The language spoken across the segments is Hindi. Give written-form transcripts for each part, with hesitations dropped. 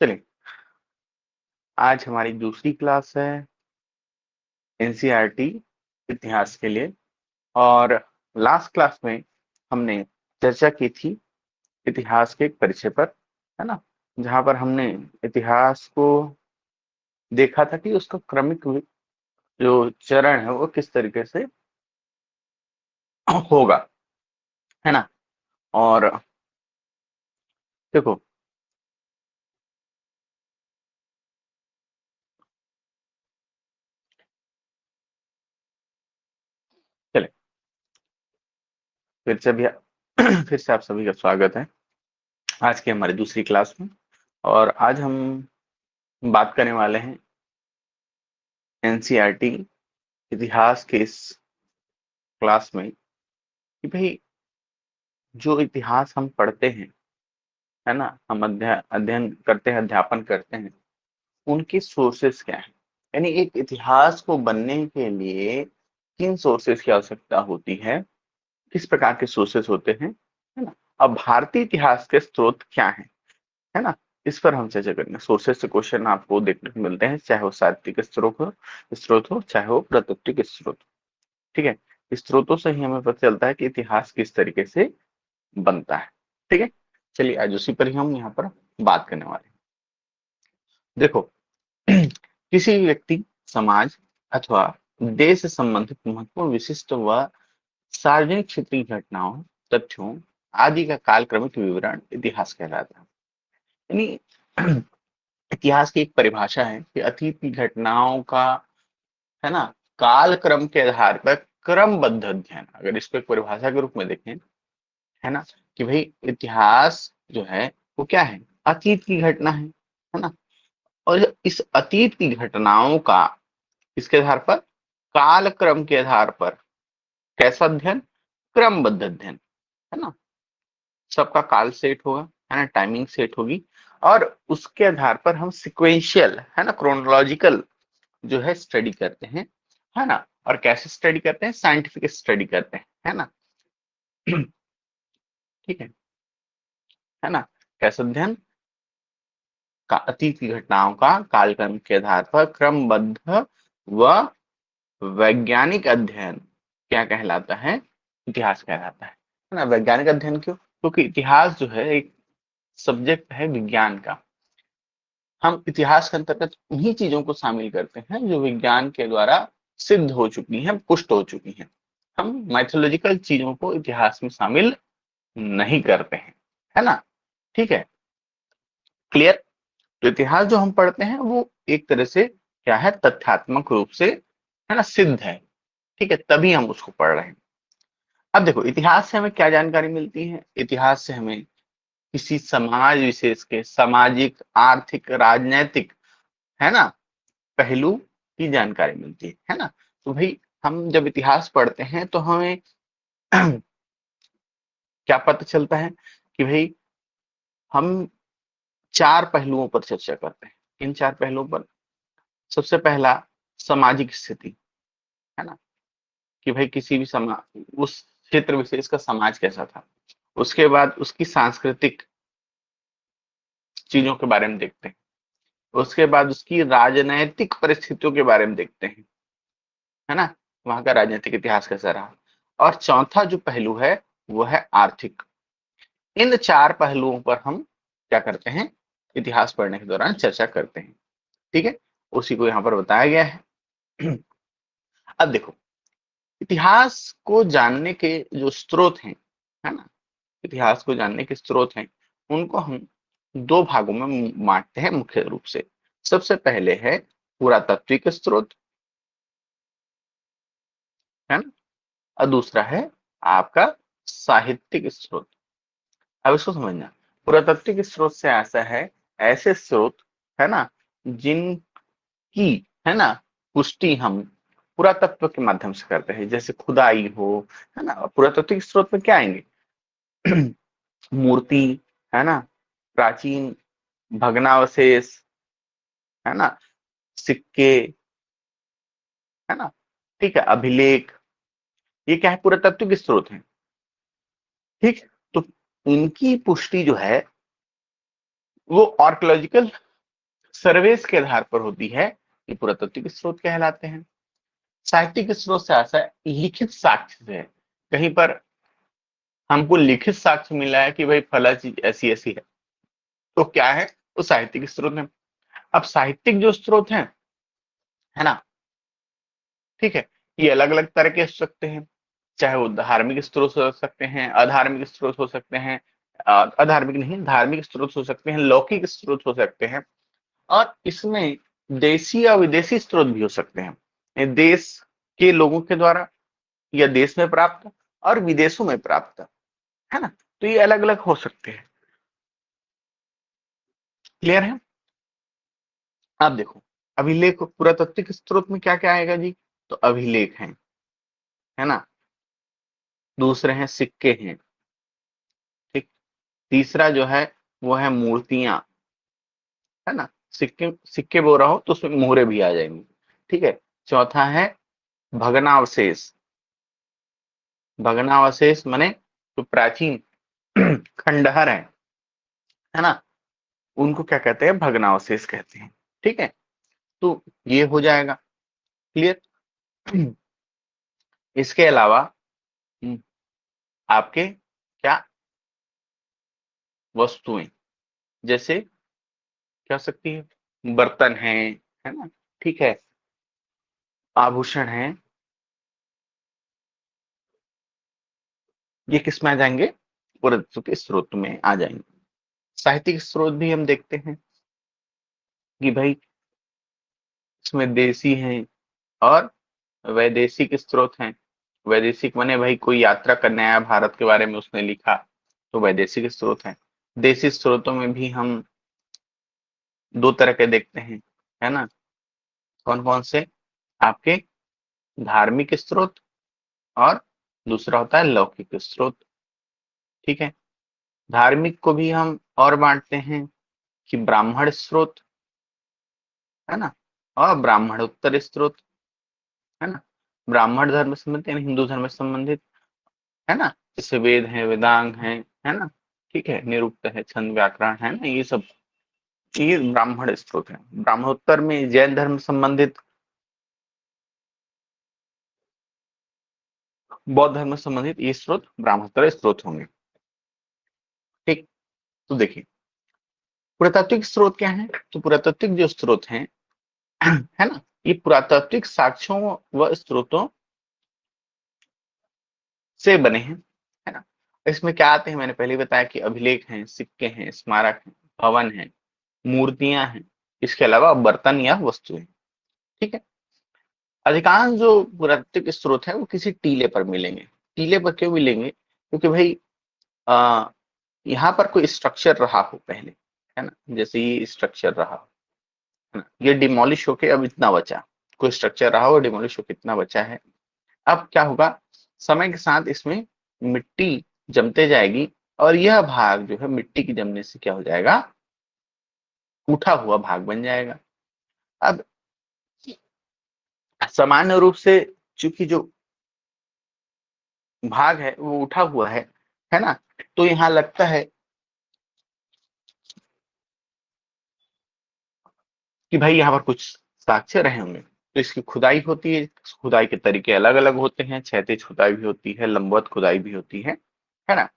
चलिए, आज हमारी दूसरी क्लास है एनसीईआरटी इतिहास के लिए। और लास्ट क्लास में हमने चर्चा की थी इतिहास के एक परिचय पर, है ना, जहां पर हमने इतिहास को देखा था कि उसका क्रमिक जो चरण है वो किस तरीके से होगा, है ना। और देखो, चले फिर से भी फिर से आप सभी का स्वागत है आज की हमारी दूसरी क्लास में। और आज हम बात करने वाले हैं एनसीईआरटी इतिहास के इस क्लास में कि भाई जो इतिहास हम पढ़ते हैं, है ना, हम अध्ययन करते हैं, अध्यापन करते हैं, उनकी सोर्सेस क्या है। यानी एक इतिहास को बनने के लिए किन सोर्सेस की आवश्यकता होती है, किस प्रकार के सोर्सेस होते हैं, है ना। अब भारतीय इतिहास के स्रोत क्या है ना, इस पर हम चर्चा करेंगे। सोर्सेस से क्वेश्चन आपको देखने को मिलते हैं, चाहे वो साहित्यिक स्रोत हो चाहे वो प्रतात्विक स्रोत। ठीक है, स्रोतों से ही हमें पता चलता है कि इतिहास किस तरीके से बनता है। ठीक है, चलिए आज उसी पर ही हम यहाँ पर बात करने वाले हैं। देखो, किसी भी व्यक्ति, समाज अथवा देश से संबंधित महत्वपूर्ण, विशिष्ट व सार्वजनिक क्षेत्र की घटनाओं, तथ्यों आदि का कालक्रमिक विवरण इतिहास कहलाता है। यानी इतिहास की एक परिभाषा है कि अतीत की घटनाओं का, है ना, कालक्रम के आधार पर क्रमबद्ध अध्ययन। अगर इसको एक परिभाषा के रूप में देखें, है ना, कि भाई इतिहास जो है वो क्या है, अतीत की घटना है ना। और इस अतीत की घटनाओं का इसके आधार पर, कालक्रम के आधार पर कैसा अध्ययन, क्रमबद्ध अध्ययन, है ना। सबका काल सेट होगा, है ना, टाइमिंग सेट होगी, और उसके आधार पर हम सिक्वेंशियल, है ना, क्रोनोलॉजिकल जो है स्टडी करते हैं, है ना। और कैसे स्टडी करते हैं, साइंटिफिक स्टडी करते हैं, है ना। ठीक है ना। कैसे अध्ययन का, अतीत की घटनाओं का कालक्रम के आधार पर क्रमबद्ध व वैज्ञानिक अध्ययन क्या कहलाता है, इतिहास कहलाता है ना। वैज्ञानिक अध्ययन क्यों, क्योंकि इतिहास जो है एक सब्जेक्ट है विज्ञान का। हम इतिहास के अंतर्गत उन्हीं चीजों को शामिल करते हैं जो विज्ञान के द्वारा सिद्ध हो चुकी हैं, पुष्ट हो चुकी हैं। हम माइथोलॉजिकल चीजों को इतिहास में शामिल नहीं करते हैं, है ना। ठीक है, क्लियर। तो इतिहास जो हम पढ़ते हैं वो एक तरह से क्या है, तथ्यात्मक रूप से, है ना, सिद्ध है। ठीक है, तभी हम उसको पढ़ रहे हैं। अब देखो, इतिहास से हमें क्या जानकारी मिलती है। इतिहास से हमें किसी समाज विशेष के सामाजिक, आर्थिक, राजनैतिक, है ना, पहलू की जानकारी मिलती है ना। तो भाई हम जब इतिहास पढ़ते हैं तो हमें क्या पता चलता है कि भाई हम चार पहलुओं पर चर्चा करते हैं। इन चार पहलुओं पर सबसे पहला, सामाजिक स्थिति, है ना, कि भाई किसी भी समाज, उस क्षेत्र विशेष का समाज कैसा था। उसके बाद उसकी सांस्कृतिक चीजों के बारे में देखते हैं। उसके बाद उसकी राजनैतिक परिस्थितियों के बारे में देखते हैं, है ना, वहां का राजनीतिक इतिहास कैसा रहा। और चौथा जो पहलू है वो है आर्थिक। इन चार पहलुओं पर हम क्या करते हैं, इतिहास पढ़ने के दौरान चर्चा करते हैं। ठीक है, उसी को यहाँ पर बताया गया है। अब देखो, इतिहास को जानने के जो स्रोत हैं, है ना, इतिहास को जानने के स्रोत हैं, उनको हम दो भागों में बांटते हैं मुख्य रूप से। सबसे पहले है पुरातात्विक स्रोत, है ना, और दूसरा है आपका साहित्यिक स्रोत। अब इसको समझना, पुरातात्विक स्रोत से ऐसा है, ऐसे स्रोत, है ना, जिनकी, है ना, पुष्टि हम पुरातत्व के माध्यम से करते हैं, जैसे खुदाई हो, है ना। पुरातात्विक स्रोत में क्या आएंगे, मूर्ति, है ना, प्राचीन भग्नावशेष, है ना, सिक्के, है ना, ठीक है, अभिलेख, ये क्या है, पुरातात्विक स्रोत है। ठीक, तो इनकी पुष्टि जो है वो आर्कोलॉजिकल सर्वेस के आधार पर होती है, ये पुरातात्विक स्रोत कहलाते हैं। साहित्यिक स्रोत से आता है लिखित साक्ष्य से। कहीं पर हमको लिखित साक्ष्य मिला है कि भाई फला चीज ऐसी ऐसी है, तो क्या है, वो साहित्यिक स्रोत है। अब साहित्यिक जो स्रोत है ना, ठीक है, ये अलग अलग तरह के हो सकते हैं। चाहे वो धार्मिक स्रोत हो सकते हैं, अधार्मिक स्रोत हो सकते हैं, अधार्मिक नहीं धार्मिक स्रोत हो सकते हैं, लौकिक स्रोत हो सकते हैं, और इसमें देशी या विदेशी स्रोत भी हो सकते हैं। ये देश के लोगों के द्वारा या देश में प्राप्त और विदेशों में प्राप्त, है ना, तो ये अलग अलग हो सकते हैं। क्लियर है? आप देखो, अभिलेख पुरातात्विक स्रोत में क्या क्या आएगा जी, तो अभिलेख है ना, दूसरे हैं सिक्के हैं, ठीक, तीसरा जो है वो है मूर्तियां, है ना, सिक्के सिक्के बोल रहा हो तो उसमें मोहरे भी आ जाएंगी, ठीक है। चौथा है भग्नावशेष। भग्नावशेष माने जो प्राचीन खंडहर है ना, उनको क्या कहते हैं, भग्नावशेष कहते हैं, ठीक है। तो ये हो जाएगा क्लियर। इसके अलावा हम्म, आपके क्या वस्तुएं, जैसे क्या हो सकती है, बर्तन है ना, ठीक है, आभूषण है, ये किस में आ जाएंगे, पुरातत्व के स्रोत में आ जाएंगे। साहित्यिक स्रोत भी हम देखते हैं कि भाई इसमें देशी हैं और वैदेशिक स्रोत हैं। वैदेशिक माने भाई कोई यात्रा करने आया भारत के बारे में उसने लिखा, तो वैदेशिक स्रोत है। देशी स्रोतों में भी हम दो तरह के देखते हैं, है ना, कौन कौन से, आपके धार्मिक स्रोत और दूसरा होता है लौकिक स्रोत, ठीक है। धार्मिक को भी हम और बांटते हैं कि ब्राह्मण स्रोत, है ना, और ब्राह्मणोत्तर स्रोत, है ना, ब्राह्मण धर्म से संबंधित यानी हिंदू धर्म से संबंधित, है ना, जैसे वेद है, वेदांग है ना, ठीक है, निरुक्त है, छंद व्याकरण है ना, ये सब ये ब्राह्मण स्रोत है। ब्राह्मणोत्तर में जैन धर्म से संबंधित, बौद्ध धर्म से संबंधित ये स्रोत ब्राह्मणोत्तर स्रोत होंगे, ठीक। तो देखिए पुरातात्विक स्रोत क्या है, तो पुरातात्विक जो स्रोत हैं है ना, ये पुरातात्विक साक्ष्यों व स्रोतों से बने हैं, है ना। इसमें क्या आते हैं, मैंने पहले ही बताया कि अभिलेख हैं, सिक्के हैं, स्मारक हैं, भवन हैं, मूर्तियां हैं, इसके अलावा बर्तन या वस्तुएं, ठीक है। अधिकांश जो पुरातात्विक स्रोत है वो किसी टीले पर मिलेंगे। टीले पर क्यों मिलेंगे, क्योंकि भाई आ, यहाँ पर कोई स्ट्रक्चर रहा हो पहले, है ना, जैसे ये स्ट्रक्चर रहा, है ना, ये डिमोलिश होके अब इतना बचा, कोई स्ट्रक्चर रहा हो डिमोलिश होके इतना बचा है। अब क्या होगा, समय के साथ इसमें मिट्टी जमते जाएगी और यह भाग जो है मिट्टी की जमने से क्या हो जाएगा, उठा हुआ भाग बन जाएगा। अब सामान्य रूप से चूंकि जो भाग है वो उठा हुआ है ना, तो यहाँ लगता है कि भाई यहाँ पर कुछ साक्ष्य रहे होंगे, तो इसकी खुदाई होती है। खुदाई के तरीके अलग अलग होते हैं, क्षैतिज खुदाई भी होती है, लंबवत खुदाई भी होती है ना।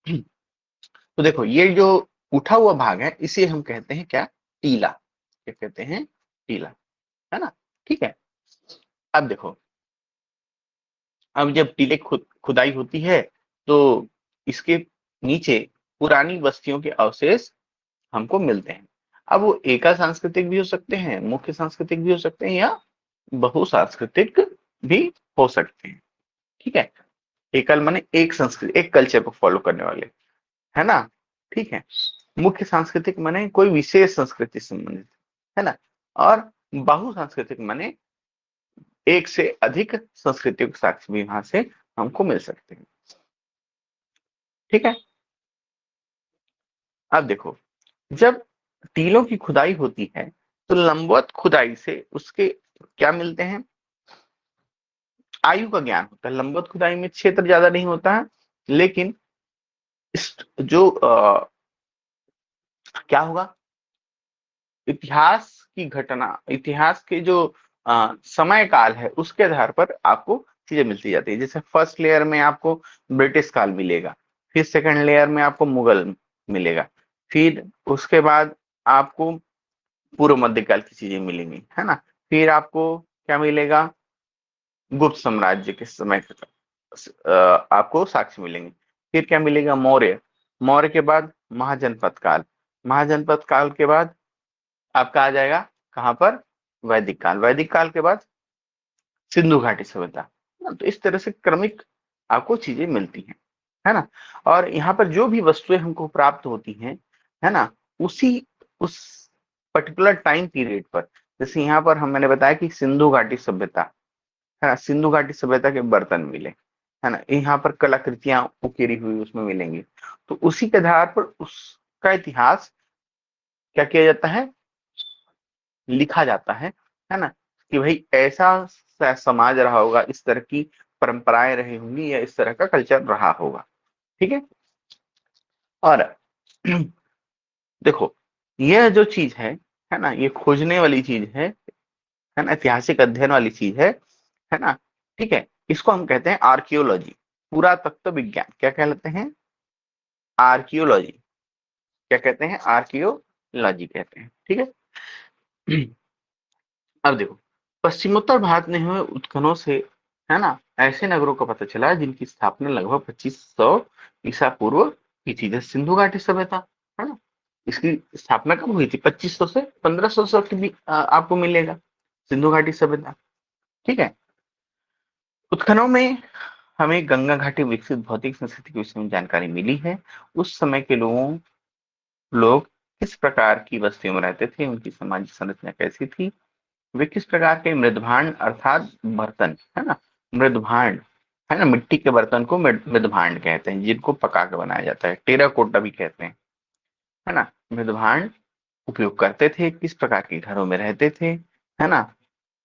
तो देखो ये जो उठा हुआ भाग है इसे हम कहते हैं क्या, टीला, क्या कहते हैं, टीला, है ना, ठीक है। अब देखो, अब जब टीले खुदाई होती है तो इसके नीचे पुरानी बस्तियों के अवशेष हमको मिलते हैं। अब वो एका सांस्कृतिक भी हो सकते हैं, मुख्य सांस्कृतिक भी हो सकते हैं, या बहुसांस्कृतिक भी हो सकते हैं, ठीक है। एकल माने एक संस्कृति, एक कल्चर को फॉलो करने वाले, है ना, ठीक है। मुख्य सांस्कृतिक माने कोई विशेष संस्कृति से संबंधित, है ना, और बहुसांस्कृतिक माने एक से अधिक संस्कृतियों के साक्ष्य भी वहां से हमको मिल सकते हैं, ठीक है। अब देखो, जब टीलों की खुदाई होती है तो लंबवत खुदाई से उसके क्या मिलते हैं, आयु का ज्ञान होता है। लंबवत खुदाई में क्षेत्र ज्यादा नहीं होता है, लेकिन इस जो क्या होगा, इतिहास की घटना, इतिहास के जो समय काल है उसके आधार पर आपको चीजें मिलती जाती है। जैसे फर्स्ट लेयर में आपको ब्रिटिश काल मिलेगा, फिर सेकंड लेयर में आपको मुगल मिलेगा, फिर उसके बाद आपको पूर्व मध्यकाल की चीजें मिलेंगी, है ना। फिर आपको क्या मिलेगा, गुप्त साम्राज्य के समय का आपको साक्ष्य मिलेंगे। फिर क्या मिलेगा, मौर्य, मौर्य के बाद महाजनपद काल, महाजनपद काल के बाद आपका आ जाएगा कहाँ पर, वैदिक काल, वैदिक काल के बाद सिंधु घाटी सभ्यता। तो इस तरह से क्रमिक आपको चीजें मिलती हैं, है ना। और यहाँ पर जो भी वस्तुएं हमको प्राप्त होती हैं, है ना, उसी उस पर्टिकुलर टाइम पीरियड पर, जैसे यहाँ पर हम मैंने बताया कि सिंधु घाटी सभ्यता, है ना, सिंधु घाटी सभ्यता के बर्तन मिले, है ना, यहाँ पर कलाकृतियां उकेरी हुई उसमें मिलेंगी। तो उसी के आधार पर उसका इतिहास क्या किया जाता है, लिखा जाता है ना, कि भाई ऐसा समाज रहा होगा, इस तरह की परंपराएं रही होंगी, या इस तरह का कल्चर रहा होगा। ठीक है। और देखो, यह जो चीज है ना, ये खोजने वाली चीज है ना, ऐतिहासिक अध्ययन वाली चीज है ना। ठीक है, इसको हम कहते हैं आर्कियोलॉजी, पुरातत्व विज्ञान। क्या कहते हैं, आर्कियोलॉजी। क्या कहते हैं, आर्कियोलॉजी कहते हैं। ठीक है। अब देखो, पश्चिमोत्तर भारत में हुए उत्खननों से, है ना, ऐसे नगरों का पता चला जिनकी स्थापना लगभग 2500 ईसा पूर्व की थी। जैसे सिंधु घाटी सभ्यता, है ना, इसकी स्थापना कब हुई थी, 2500 से 1500 की भी आपको मिलेगा सिंधु घाटी सभ्यता। ठीक है। उत्खननों में हमें गंगा घाटी विकसित भौतिक संस्कृति के विषय में जानकारी मिली है। उस समय के लोग किस प्रकार की बस्तियों में रहते थे, उनकी सामाजिक संरचना कैसी थी, वे किस प्रकार के मृदभांड अर्थात बर्तन, है ना, मृदभांड, है ना, मिट्टी के बर्तन को मृदभांड कहते हैं, जिनको पका के बनाया जाता है, टेराकोटा भी कहते हैं, है ना, मृदभांड उपयोग करते थे, किस प्रकार के घरों में रहते थे, है ना,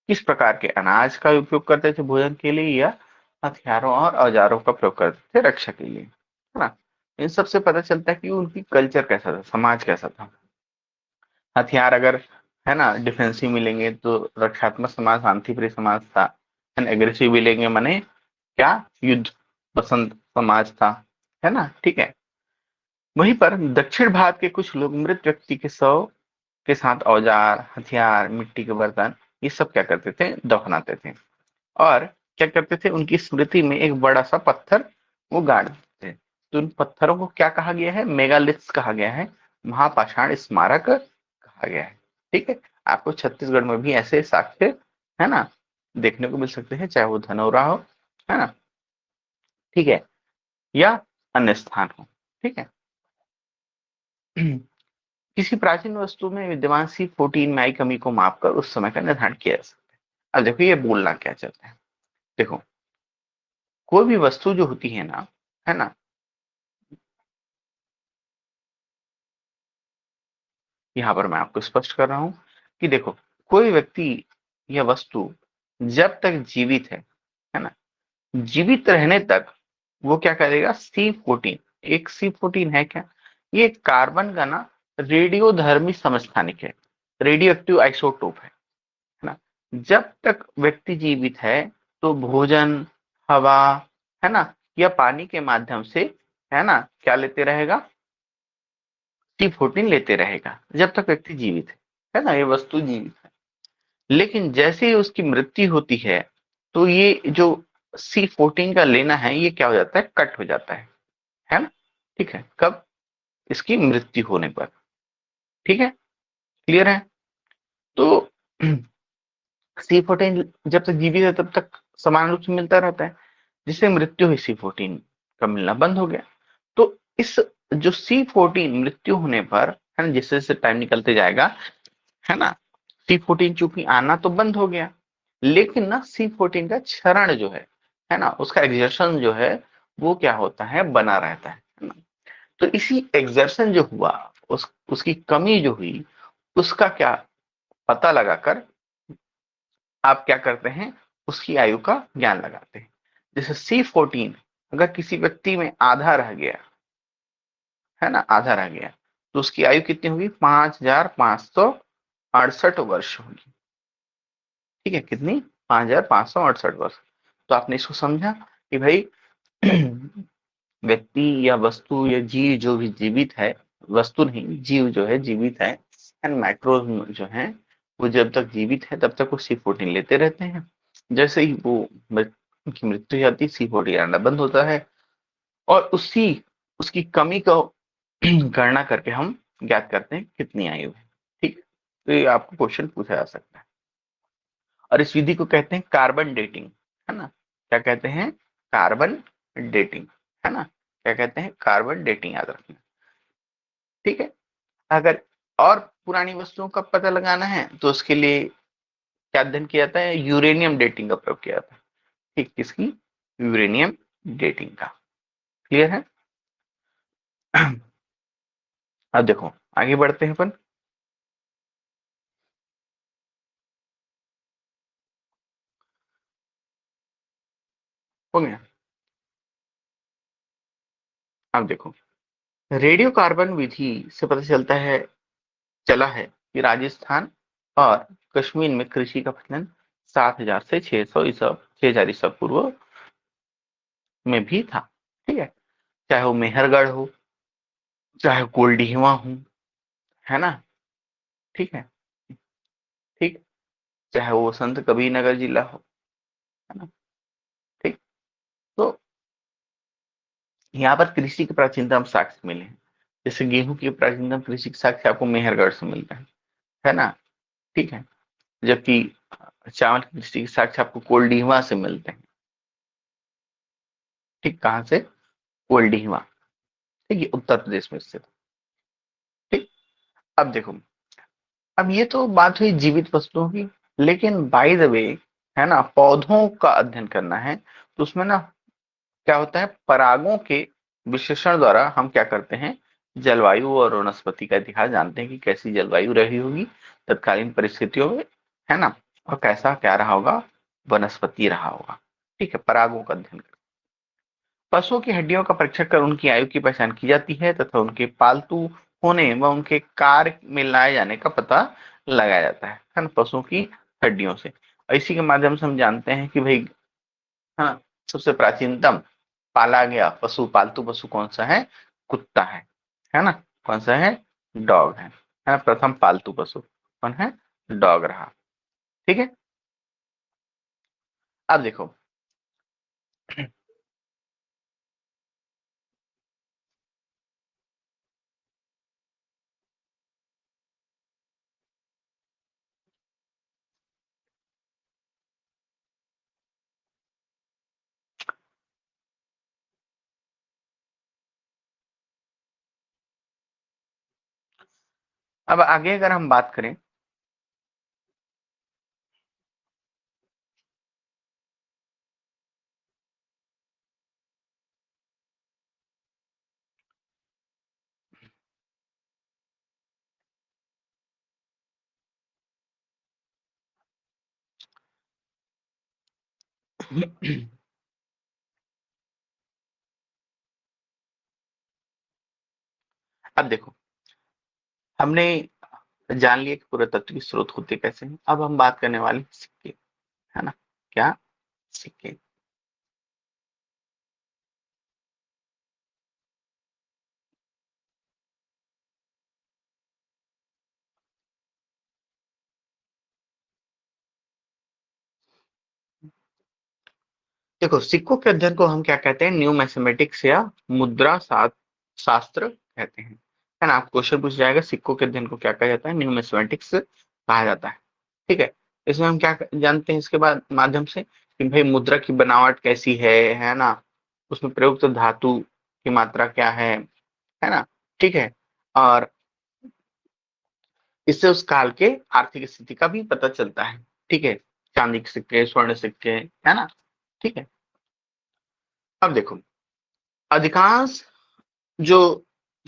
किस प्रकार के अनाज का उपयोग करते थे भोजन के लिए, या हथियारों और औजारों का प्रयोग करते थे रक्षा के लिए, है ना। इन सब से पता चलता है कि उनकी कल्चर कैसा था, समाज कैसा था। हथियार अगर, है ना, डिफेंसिव मिलेंगे तो रक्षात्मक समाज, शांति प्रिय समाज था। एंड एग्रेसिव मिलेंगे माने क्या, युद्ध पसंद समाज था, है ना। ठीक है। वहीं पर दक्षिण भारत के कुछ लोग मृत व्यक्ति के शव के साथ औजार, हथियार, मिट्टी के बर्तन, ये सब क्या करते थे, दफनाते थे। और क्या करते थे, उनकी स्मृति में एक बड़ा सा पत्थर वो गाड़ देते थे। तो उन पत्थरों को क्या कहा गया है, मेगालिथ्स कहा गया है, महापाषाण स्मारक कहा गया है। ठीक है। आपको छत्तीसगढ़ में भी ऐसे साक्ष्य, है ना, देखने को मिल सकते हैं, चाहे वो धनौरा हो, है ना, ठीक है, या अन्य स्थान हो। ठीक है। किसी प्राचीन वस्तु में विद्यमान C14 में आई कमी को मापकर उस समय का निर्धारण किया जा सकता है। अब देखो ये बोलना क्या चाहते हैं, देखो, कोई भी वस्तु जो होती है ना, है ना, यहाँ पर मैं आपको स्पष्ट कर रहा हूं कि देखो, कोई व्यक्ति या वस्तु जब तक जीवित है ना, जीवित रहने तक वो क्या करेगा, C14, एक C14 है क्या, ये कार्बन का ना रेडियोधर्मी समस्थानिक है, रेडियो एक्टिव आइसोटोप है ना। जब तक व्यक्ति जीवित है तो भोजन, हवा, है ना, या पानी के माध्यम से, है ना, क्या लेते रहेगा, C14 लेते रहेगा, जब तक व्यक्ति जीवित है ना, ये वस्तु जीवित है। लेकिन जैसे ही उसकी मृत्यु होती है, तो ये जो C14 का लेना है ये क्या हो जाता है, कट हो जाता है ना। ठीक है, कब, इसकी मृत्यु होने पर। ठीक है, क्लियर है। तो C14 जब तक जीवित है तब तक समान रूप से मिलता रहता है, जिससे मृत्यु हुई C14 का मिलना बंद हो गया। तो इस जो C14 मृत्यु होने पर, है ना, जैसे जैसे टाइम निकलते जाएगा, है ना, C14 चूंकि आना तो बंद हो गया, लेकिन ना C14 का क्षरण जो है ना, उसका एग्जर्शन जो है वो क्या होता है, बना रहता है ना। तो इसी एग्जर्शन जो हुआ, उसकी कमी जो हुई, उसका क्या पता लगाकर आप क्या करते हैं, उसकी आयु का ज्ञान लगाते हैं। जैसे C14 अगर किसी व्यक्ति में आधा रह गया, है ना, आधा रह गया, तो उसकी आयु कितनी होगी, 5500 वर्ष होगी। ठीक है, कितनी? 5568 वर्ष। तो आपने इसको समझा कि भाई व्यक्ति या वस्तु या जीव जो भी जीवित है, वस्तु नहीं, जीव जो है जीवित है, एंड माइक्रो जो है वो जब तक जीवित है तब तक वो C14 लेते रहते हैं। जैसे ही वो उनकी मृत्यु हो जाती है, C14 आना बंद होता है, और उसकी कमी को गणना करके हम ज्ञात करते हैं कितनी आयु है। ठीक, तो ये आपको क्वेश्चन पूछा जा सकता है। और इस विधि को कहते हैं कार्बन डेटिंग, है ना। क्या कहते हैं? कार्बन डेटिंग, है ना। क्या कहते हैं? कार्बन डेटिंग, याद रखना। ठीक है, अगर और पुरानी वस्तुओं का पता लगाना है तो उसके लिए क्या अध्ययन किया जाता है? यूरेनियम डेटिंग का प्रयोग किया जाता है। ठीक, किसकी? यूरेनियम डेटिंग का। क्लियर है? अब देखो, आगे बढ़ते हैं अपन। हो गया। अब देखो, रेडियो कार्बन विधि से पता चला है कि राजस्थान और कश्मीर में कृषि का प्रचलन 7000 से 6000 ईसा पूर्व में भी था। ठीक है, चाहे वो मेहरगढ़ हो, चाहे कोल्डीहवा हो, है ना। ठीक है, ठीक, चाहे वो संत कबीर नगर जिला हो, है ना। ठीक, तो यहाँ पर कृषि के प्राचीनतम साक्ष्य मिले हैं। जैसे गेहूं के प्राचीनतम कृषि के साक्ष्य आपको मेहरगढ़ से मिलता है ना। ठीक है, जबकि चावल की कृषि के साक्ष्य आपको कोल्डीहवा से मिलते हैं। ठीक, कहाँ से? कोल्डीहवा। ठीक, ये उत्तर प्रदेश में स्थित। ठीक, अब देखो, अब ये तो बात हुई जीवित वस्तुओं की, लेकिन बाय द वे, है ना, पौधों का अध्ययन करना है तो उसमें ना क्या होता है, परागों के विश्लेषण द्वारा हम क्या करते हैं, जलवायु और वनस्पति का इतिहास जानते हैं कि कैसी जलवायु रही होगी तत्कालीन परिस्थितियों में, है ना, और कैसा क्या रहा होगा, वनस्पति रहा होगा। ठीक है, परागों का अध्ययन। पशुओं की हड्डियों का परीक्षण कर उनकी आयु की पहचान की जाती है तथा उनके पालतू होने व उनके कार्य में लाए जाने का पता लगाया जाता है ना, पशुओं की हड्डियों से। और इसी के माध्यम से हम जानते हैं कि भाई, हाँ, सबसे प्राचीनतम पाला गया पशु, पालतू पशु कौन सा है? कुत्ता है ना। कौन सा है? डॉग है ना। प्रथम पालतू पशु कौन है? डॉग रहा। ठीक है, अब देखो, अब आगे अगर हम बात करें, अब देखो, हमने जान लिया कि पुरातत्व के स्रोत होते कैसे हैं। अब हम बात करने वाले हैं सिक्के, है ना। क्या? सिक्के। देखो, सिक्कों के अध्ययन को हम क्या कहते हैं? न्यू मैथमेटिक्स या शास्त्र कहते हैं, है ना। आप क्वेश्चन पूछ जाएगा सिक्कों के अध्ययन को क्या कहा जाता है? न्यू मैथमेटिक्स कहा जाता है। ठीक है, इसमें हम क्या जानते हैं इसके बाद माध्यम से कि भाई मुद्रा की बनावट कैसी है ना, उसमें प्रयुक्त धातु की मात्रा क्या है ना। ठीक है, और इससे उस काल के आर्थिक स्थिति का भी पता चलता है। ठीक है, चांदी के सिक्के, स्वर्ण सिक्के, है ना। ठीक है, अब देखो, अधिकांश जो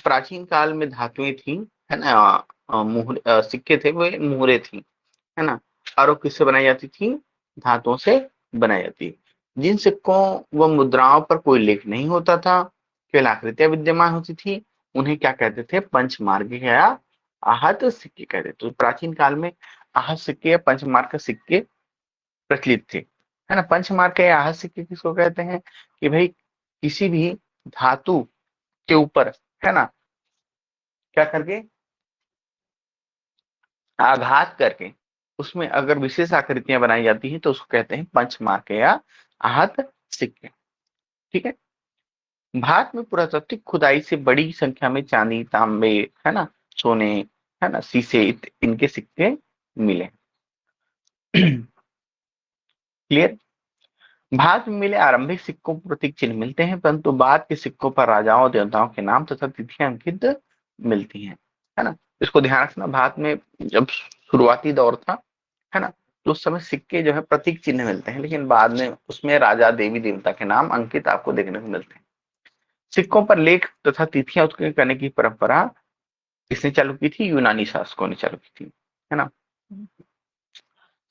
प्राचीन काल में धातुएं थी, है ना, सिक्के थे वे मुहरे थी, है ना। और वो किससे बनाई जाती थी? धातुओं से बनाई जाती। जिन सिक्कों व मुद्राओं पर कोई लेख नहीं होता था, केवल आकृतियां विद्यमान होती थी, उन्हें क्या कहते थे? पंचमार्गिक या आहत सिक्के कहते। तो प्राचीन काल में आहत सिक्के या पंचमार्क सिक्के प्रचलित थे, है ना। पंचमार्क या आहत सिक्के किसको कहते हैं कि भाई किसी भी धातु के ऊपर, है ना, क्या करके आघात करके उसमें अगर विशेष आकृतियां बनाई जाती हैं तो उसको कहते हैं पंचमार्क या आहत सिक्के। ठीक है। भारत में पुरातात्विक खुदाई से बड़ी संख्या में चांदी, तांबे, है ना, सोने, है ना, शीशे इनके सिक्के मिले। क्लियर। भारत में मिले आरंभिक सिक्कों पर प्रतीक चिन्ह मिलते हैं, परंतु बाद के सिक्कों पर राजाओं देवताओं के नाम तथा तिथियां अंकित मिलती हैं, है ना। इसको ध्यान रखना, भारत में जब शुरुआती दौर था, है ना, तो उस समय सिक्के जो है प्रतीक चिन्ह मिलते हैं, लेकिन बाद में उसमें राजा देवी देवता के नाम अंकित आपको देखने को मिलते हैं। सिक्कों पर लेख तथा तिथियां उत्कीर्ण करने की परंपरा किसने चालू की थी? यूनानी शासकों ने चालू की थी, है ना।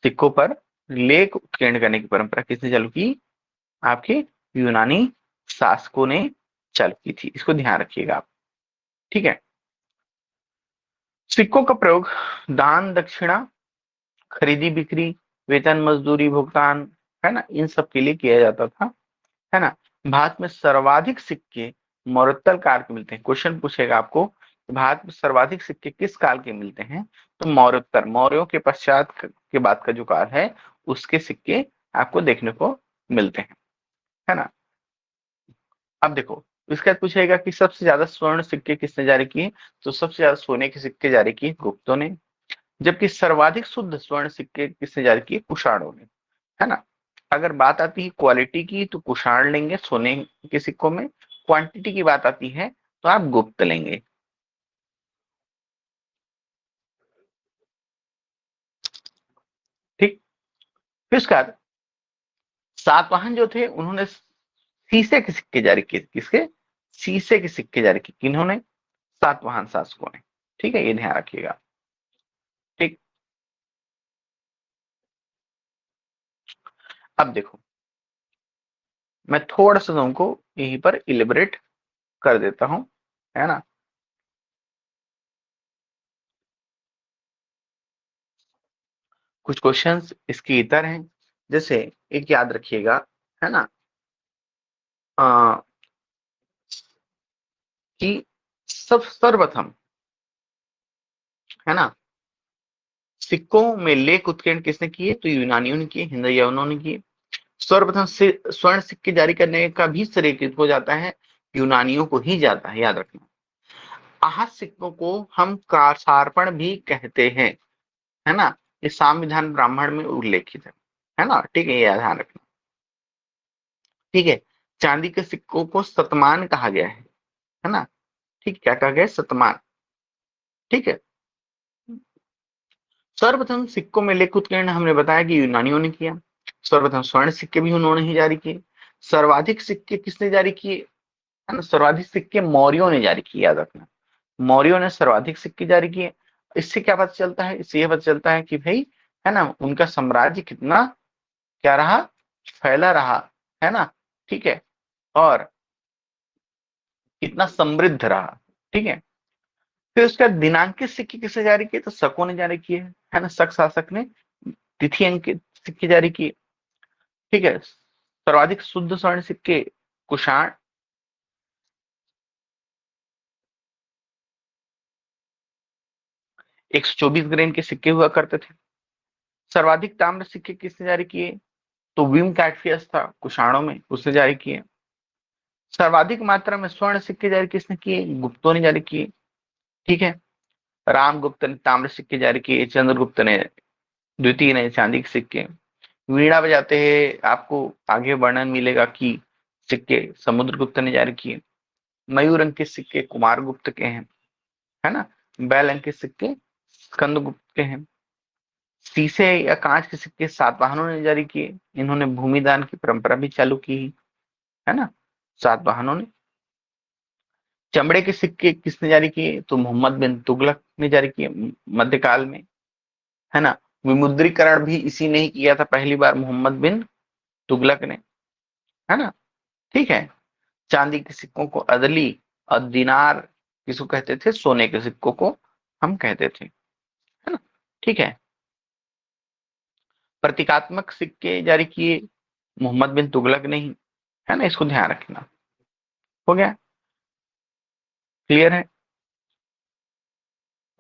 सिक्कों पर लेख उत्कीर्ण करने की परंपरा किसने चालू की? आपके यूनानी शासकों ने चालू की थी। इसको ध्यान रखिएगा आप। ठीक है। सिक्कों का प्रयोग दान दक्षिणा, खरीदी बिक्री, वेतन मजदूरी भुगतान, है ना, इन सब के लिए किया जाता था, है ना। भारत में सर्वाधिक सिक्के मौर्योत्तर काल के मिलते हैं। क्वेश्चन पूछेगा आपको, भारत में सर्वाधिक सिक्के किस काल के मिलते हैं? तो मौर्योत्तर, मौर्यों के पश्चात के बाद का जो काल है उसके सिक्के आपको देखने को मिलते हैं, है ना। अब देखो, इसके बाद पूछेगा कि सबसे ज्यादा स्वर्ण सिक्के किसने जारी किए? तो सबसे ज्यादा सोने के सिक्के जारी किए गुप्तों ने, जबकि सर्वाधिक शुद्ध स्वर्ण सिक्के किसने जारी किए? कुषाणों ने, है ना। अगर बात आती है क्वालिटी की तो कुषाण लेंगे सोने के सिक्कों में, क्वांटिटी की बात आती है तो आप गुप्त लेंगे। ठीक। फिर उसके बाद सातवाहन जो थे उन्होंने शीशे के सिक्के जारी किए। किसके? शीशे के सिक्के जारी किए। किन्होंने? सातवाहन शासकों ने। ठीक है, ये ध्यान रखिएगा। ठीक। अब देखो, मैं थोड़ा सा तुमको यहीं पर इलिबरेट कर देता हूं, है ना। कुछ क्वेश्चंस इसके इतर हैं, जैसे एक याद रखिएगा, है ना, आ, कि सब सर्वप्रथम, है ना, सिक्कों में लेख उत्कीर्ण किसने किए? तो यूनानियों ने किए, हिंद यवनों ने किए। सर्वप्रथम से स्वर्ण सिक्के जारी करने का भी श्रेय किसको जाता है? यूनानियों को ही जाता है, याद रखना। आहत सिक्कों को हम काशार्पण भी कहते हैं, है ना। ये संविधान ब्राह्मण में उल्लेखित है ना। ठीक है, ये ध्यान रखना। ठीक है। चांदी के सिक्कों को शतमान कहा गया है ना। ठीक, क्या कहा गया? शतमान। ठीक है। सर्वप्रथम सिक्कों में लेख उत्कीर्ण हमने बताया कि यूनानियों ने किया। सर्वप्रथम स्वर्ण सिक्के भी उन्होंने ही जारी किए। सर्वाधिक सिक्के किसने जारी किए? है ना, सर्वाधिक सिक्के मौर्यों ने जारी किए, याद रखना। मौर्यों ने सर्वाधिक सिक्के जारी किए। इससे क्या पता चलता है? इससे यह पता चलता है कि भाई, है ना, उनका साम्राज्य कितना क्या रहा? फैला रहा, है ना। ठीक है। और कितना समृद्ध रहा। ठीक है। फिर उसका दिनांकित सिक्के किसने जारी किए? तो शकों ने जारी किए, है ना। शक शासक ने तिथि अंकित सिक्के जारी किए। ठीक है। सर्वाधिक शुद्ध स्वर्ण सिक्के कुषाण, 124 ग्रेन के सिक्के हुआ करते थे। सर्वाधिक ताम्र सिक्के किसने जारी किए? तो विम कैटफियस था कुषाणों में, उसने जारी किए। सर्वाधिक मात्रा में स्वर्ण सिक्के जारी किसने किए? गुप्तों ने जारी किए। ठीक है। रामगुप्त ने ताम्र सिक्के जारी किए, चंद्रगुप्त ने, द्वितीय ने चांदी के सिक्के। वीणा बजाते हैं आपको आगे वर्णन मिलेगा कि सिक्के समुद्रगुप्त ने जारी किए। मयूर अंक के सिक्के कुमार गुप्त के हैं, है ना। बैल अंक के सिक्के स्कंदगुप्त के हैं। शीशे या कांच के सिक्के सातवाहनों ने जारी किए। इन्होंने भूमिदान की परंपरा भी चालू की, है ना, सातवाहनों ने। चमड़े के सिक्के किसने जारी किए? तो मोहम्मद बिन तुगलक ने जारी किए मध्यकाल में, है ना। विमुद्रीकरण भी इसी ने ही किया था पहली बार, मोहम्मद बिन तुगलक ने, है ना। ठीक है। चांदी के सिक्कों को अदली और दिनार किसको कहते थे? सोने के सिक्कों को हम कहते थे, है ना। ठीक है, प्रतीकात्मक सिक्के जारी किए मोहम्मद बिन तुगलक ने ही, है ना, इसको ध्यान रखना। हो गया, क्लियर है।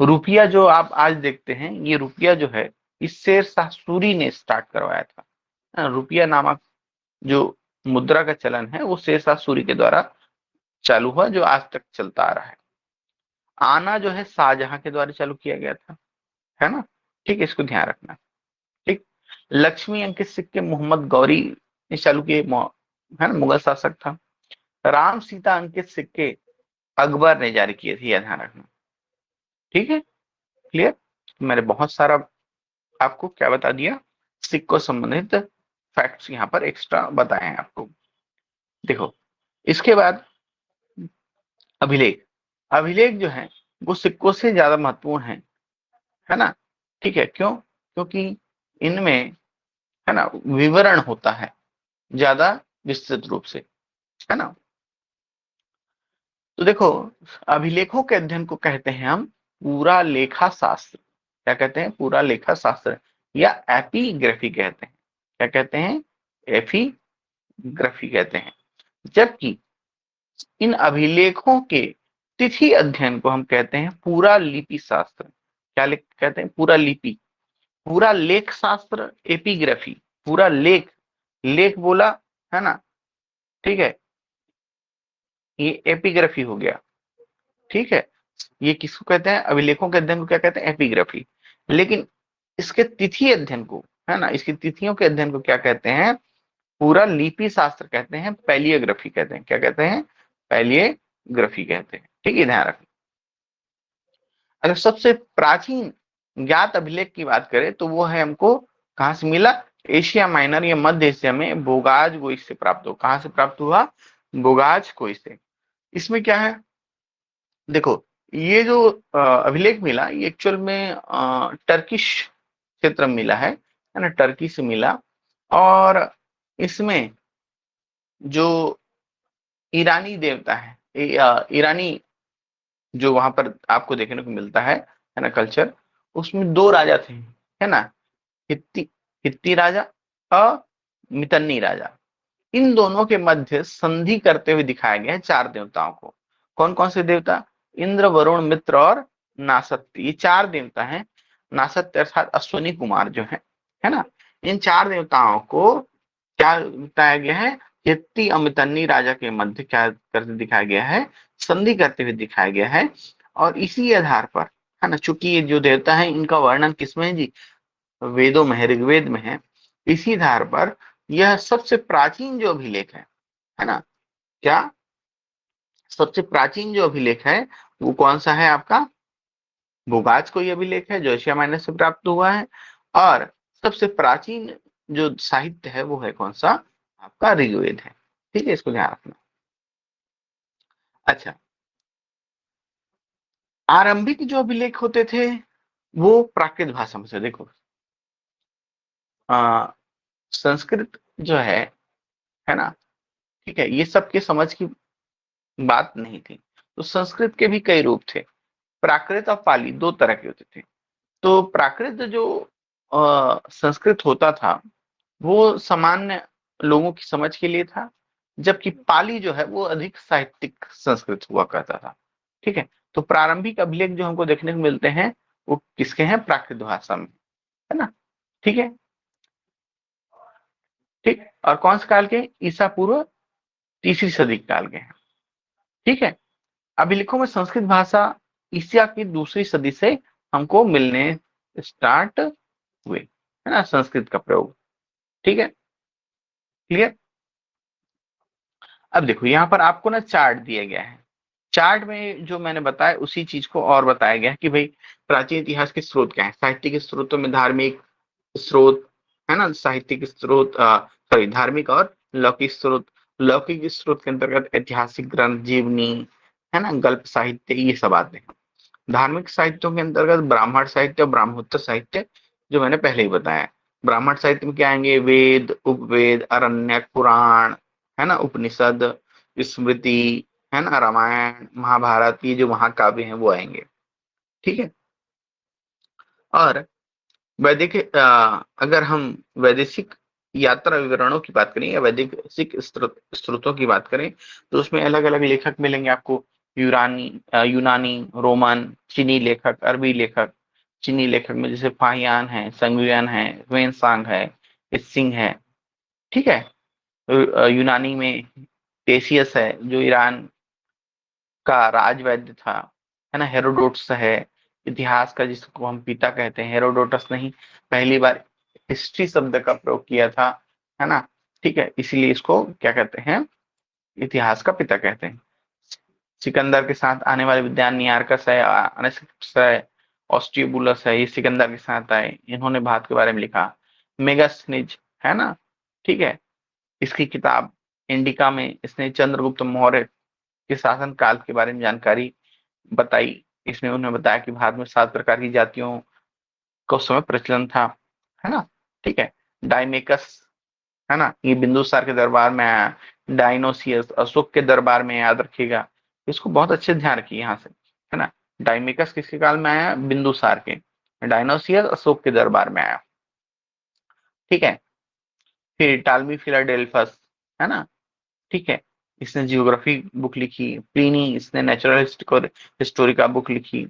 रुपया जो आप आज देखते हैं, ये रुपया जो है इस शेर शाह सूरी ने स्टार्ट करवाया था। रुपया नामक जो मुद्रा का चलन है वो शेर शाह सूरी के द्वारा चालू हुआ, जो आज तक चलता आ रहा है। आना जो है शाहजहां के द्वारा चालू किया गया था, है ना। ठीक है, इसको ध्यान रखना। ठीक। लक्ष्मी अंकित सिक्के मोहम्मद गौरी ने चालू किए, है ना, मुगल शासक था। राम सीता अंकित सिक्के अकबर ने जारी किए थे, यह ध्यान रखना। ठीक है, क्लियर। मैंने बहुत सारा आपको क्या बता दिया, सिक्कों संबंधित फैक्ट्स यहाँ पर एक्स्ट्रा बताए हैं आपको। देखो, इसके बाद अभिलेख। अभिलेख जो है वो सिक्कों से ज्यादा महत्वपूर्ण है ना। ठीक है, क्यों? क्योंकि इनमें, है ना, विवरण होता है ज्यादा विस्तृत रूप से, है ना। तो देखो, अभिलेखों के अध्ययन को कहते हैं हम पूरा लेखा शास्त्र। क्या कहते हैं? पूरा लेखा शास्त्र, या एपिग्राफी कहते हैं। क्या कहते हैं? एपिग्राफी कहते हैं। जबकि इन अभिलेखों के तिथि अध्ययन को हम कहते हैं पूरा लिपि शास्त्र। क्या कहते हैं? पूरा लिपि, पूरा लेख शास्त्र, एपिग्राफी। पूरा लेख, लेख बोला, है ना। ठीक है, ये एपिग्राफी हो गया। ठीक है, ये किसको कहते हैं? अभिलेखों के अध्ययन को क्या कहते हैं? एपिग्राफी। लेकिन इसके तिथि अध्ययन को, है ना, इसकी तिथियों के अध्ययन को क्या कहते हैं? पूरा लिपि शास्त्र कहते हैं, पैलियोग्राफी कहते हैं। क्या कहते हैं? पैलियोग्राफी कहते हैं। ठीक है, ध्यान रखना। अगर सबसे प्राचीन ज्ञात अभिलेख की बात करें तो वो है हमको कहां से मिला? एशिया माइनर या मध्य एशिया में बोगाज गोई से प्राप्त हो। कहां से प्राप्त हुआ? बोगाज कोई से। इसमें क्या है? देखो, ये जो अभिलेख मिला, ये एक्चुअल में टर्किश क्षेत्र में मिला है ना, टर्की से मिला। और इसमें जो ईरानी देवता है, ईरानी जो वहां पर आपको देखने को मिलता है ना, कल्चर, उसमें दो राजा थे, है ना। हित्ती, हित्ती राजा और मितन्नी राजा। इन दोनों के मध्य संधि करते हुए दिखाया गया है चार देवताओं को। कौन कौन से देवता? इंद्र, वरुण, मित्र और नासत्य। ये चार देवता हैं। नासत्य अर्थात अश्वनी कुमार जो है ना। इन चार देवताओं को क्या बताया गया है? हित्ती अमितन्नी राजा के मध्य क्या करते दिखाया गया है? संधि करते हुए दिखाया गया है। और इसी आधार पर, है ना, चूंकि ये जो देवता है इनका वर्णन किसमें है जी? वेदों में है, ऋग्वेद में है। इसी आधार पर यह सबसे प्राचीन जो अभिलेख है ना, क्या सबसे प्राचीन जो अभिलेख है वो कौन सा है आपका? भूगाज कोई अभिलेख है जो एशिया माइनर से प्राप्त हुआ है। और सबसे प्राचीन जो साहित्य है वो है कौन सा? आपका ऋग्वेद है। ठीक है, इसको ध्यान रखना। अच्छा, आरंभिक जो अभिलेख होते थे वो प्राकृत भाषा में से। देखो, आ, संस्कृत जो है ना, ठीक है, ये सबके समझ की बात नहीं थी। तो संस्कृत के भी कई रूप थे। प्राकृत और पाली दो तरह के होते थे। तो प्राकृत जो संस्कृत होता था वो सामान्य लोगों की समझ के लिए था। जबकि पाली जो है वो अधिक साहित्यिक संस्कृत हुआ करता था। ठीक है, तो प्रारंभिक अभिलेख जो हमको देखने को मिलते हैं वो किसके हैं? प्राकृत भाषा में, है ना। ठीक है, ठीक। और कौन से काल के? ईसा पूर्व तीसरी सदी काल के हैं। ठीक है, अभिलेखों में संस्कृत भाषा ईसा की दूसरी सदी से हमको मिलने स्टार्ट हुए, है ना, संस्कृत का प्रयोग। ठीक है, क्लियर। अब देखो, यहाँ पर आपको ना चार्ट दिया गया है। चार्ट में जो मैंने बताया उसी चीज को और बताया गया है कि भाई प्राचीन इतिहास के स्रोत क्या है। साहित्य के स्रोतों में धार्मिक स्रोत, है ना, साहित्यिक स्रोत, सॉरी, धार्मिक और लौकिक स्रोत। लौकिक स्रोत के अंतर्गत ऐतिहासिक ग्रंथ, जीवनी, है ना, गल्प साहित्य, ये सब आते हैं। धार्मिक साहित्यों के अंतर्गत ब्राह्मण साहित्य और ब्राह्मणोत्तर साहित्य, जो मैंने पहले ही बताया। ब्राह्मण साहित्य में क्या आएंगे? वेद, उपवेद, अरण्यक, पुराण, है ना, उपनिषद, स्मृति, है ना, रामायण, महाभारत, ये जो महाकाव्य हैं वो आएंगे। ठीक है, और वैदिक अगर हम वैदेशिक यात्रा विवरणों की बात करें या वैदेशिक स्रोतों की बात करें, तो उसमें अलग अलग लेखक मिलेंगे आपको। यूनानी, रोमन, चीनी लेखक, अरबी लेखक। चीनी लेखक में जैसे फाहियान है, संगुयन है, वेनसांग है, इत्सिंग है। ठीक है। यूनानी में टेसियस है जो ईरान का राजवैद्य था, है ना। हेरोडोटस है इतिहास का जिसको हम पिता कहते हैं। हेरोडोटस ने ही पहली बार हिस्ट्री शब्द का प्रयोग किया था, है ना। ठीक है, इसीलिए इसको क्या कहते हैं, इतिहास का पिता कहते हैं। सिकंदर के साथ आने वाले विद्वान नियारकस है, अनसिक्स है, ऑस्ट्रियोबुलस है, ये सिकंदर के साथ आए, इन्होंने भारत के बारे में लिखा। मेगास्थनीज, है ना। ठीक है, इसकी किताब इंडिका में इसने चंद्रगुप्त मौर्य के शासन काल के बारे में जानकारी बताई। इसमें उन्होंने बताया कि भारत में 7 प्रकार की जातियों का उस समय प्रचलन था, है ना। ठीक है। डाइमेकस, है ना, ये बिंदुसार के दरबार में आया। डायनोसियस अशोक के दरबार में, याद रखिएगा, इसको बहुत अच्छे से ध्यान रखिए यहाँ से, है ना। डाइमेकस किसके काल में आया, बिंदुसार के। डायनोसियस अशोक के दरबार में आया। ठीक है। फिर टालमी फिलाडेल्फस, है ना। ठीक है, इसने जियोग्राफी बुक लिखी। प्लिनी, इसने नेचुरल हिस्टोरी का बुक लिखी,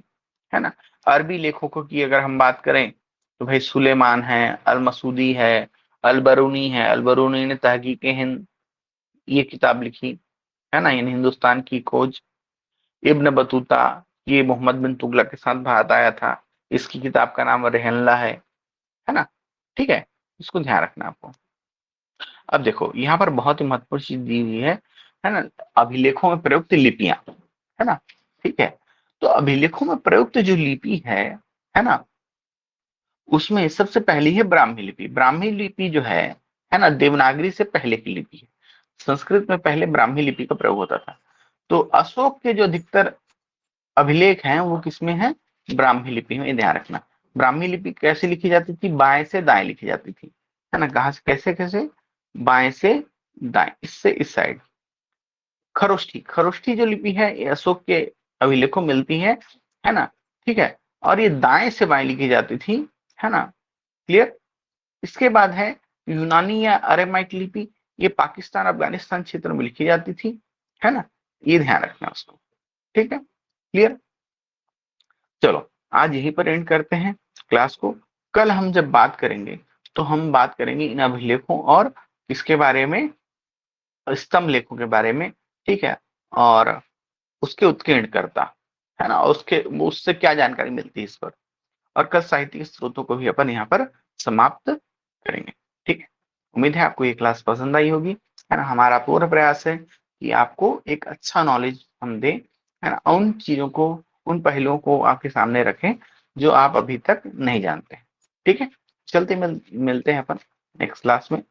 है ना। अरबी लेखकों की अगर हम बात करें तो भाई सुलेमान है, अल मसूदी है, अलबरूनी ने तहकीक हिंद ये किताब लिखी, है ना, यानी हिंदुस्तान की खोज। इब्न बतूता, ये मोहम्मद बिन तुगलक के साथ भारत आया था, इसकी किताब का नाम रहनला है ना। ठीक है, इसको ध्यान रखना आपको। अब देखो यहाँ पर बहुत ही महत्वपूर्ण चीज दी हुई है ना। अभिलेखों में प्रयुक्त लिपियां, है ना। ठीक है, तो अभिलेखों में प्रयुक्त जो लिपि है ना, उसमें सबसे पहली है ब्राह्मी लिपि। ब्राह्मी लिपि जो है ना, देवनागरी से पहले की लिपि है। संस्कृत में पहले ब्राह्मी लिपि का प्रयोग होता था। तो अशोक के जो अधिकतर अभिलेख हैं वो किसमें है, ब्राह्मी लिपि में, ध्यान रखना। ब्राह्मी लिपि कैसे लिखी जाती थी, बाएं से दाएं लिखी जाती थी, है ना। कहाँ से कैसे कैसे, बाएं से दाएं, इससे इस साइड। खरोष्ठी, खरोष्ठी जो लिपि है ये अशोक के अभिलेखों में मिलती है ना। ठीक है, और ये दाएं से बाएं लिखी जाती थी, है ना। क्लियर। इसके बाद है यूनानी या अरेमाइक लिपि, ये पाकिस्तान अफगानिस्तान क्षेत्र में लिखी जाती थी, है ना। ये ध्यान रखना उसको। ठीक है, क्लियर। चलो, आज यहीं पर एंड करते हैं क्लास को। कल हम जब बात करेंगे तो हम बात करेंगे इन अभिलेखों और किसके बारे में, स्तंभ लेखों के बारे में। ठीक है, और उसके उत्कीर्णकर्ता, है ना, उसके उससे क्या जानकारी मिलती है इस पर। और कल साहित्यिक स्रोतों को भी अपन यहाँ पर समाप्त करेंगे। ठीक है, उम्मीद है आपको ये क्लास पसंद आई होगी, है ना। हमारा पूरा प्रयास है कि आपको एक अच्छा नॉलेज हम दें, है ना, उन चीजों को, उन पहलुओं को आपके सामने रखें जो आप अभी तक नहीं जानते। ठीक है, चलते मिलते हैं अपन नेक्स्ट क्लास में।